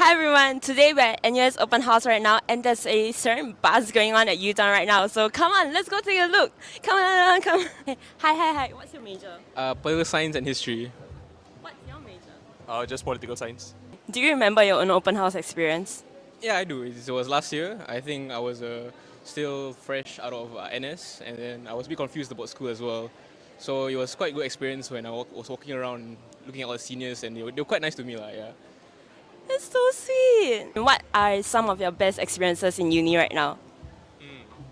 Hi everyone, today we're at NUS Open House right now and there's a certain buzz going on at U-Town right now. So come on, let's go take a look. Come on, come on. Hi. What's your major? Political science and history. What's your major? Just political science. Do you remember your own open house experience? Yeah, I do. It was last year. I think I was still fresh out of NS, and then I was a bit confused about school as well. So it was quite a good experience when I was walking around, looking at all the seniors, and they were quite nice to me, yeah. That's so sweet. What are some of your best experiences in uni right now?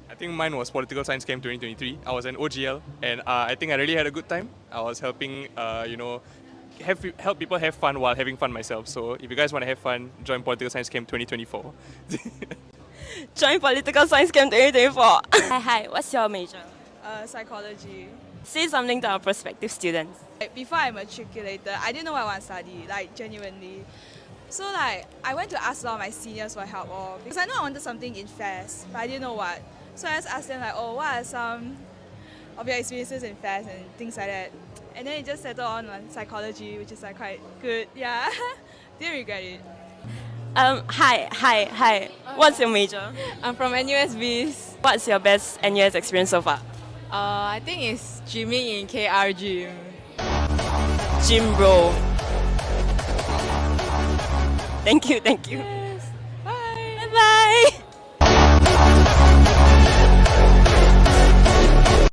I think mine was Political Science Camp 2023. I was an OGL and I think I really had a good time. I was helping, help people have fun while having fun myself. So if you guys want to have fun, join Political Science Camp 2024. Join Political Science Camp 2024. Hi, what's your major? Psychology. Say something to our prospective students. Before I matriculated, I didn't know what I want to study, genuinely. So I went to ask a lot of my seniors for help, because I know I wanted something in FAS, but I didn't know what. So I just asked them what are some of your experiences in FAS and things like that. And then it just settled on psychology, which is quite good. Yeah, didn't regret it. Hi. What's your major? I'm from NUS. What's your best NUS experience so far? I think it's gymming in KR gym. Gym bro. Thank you.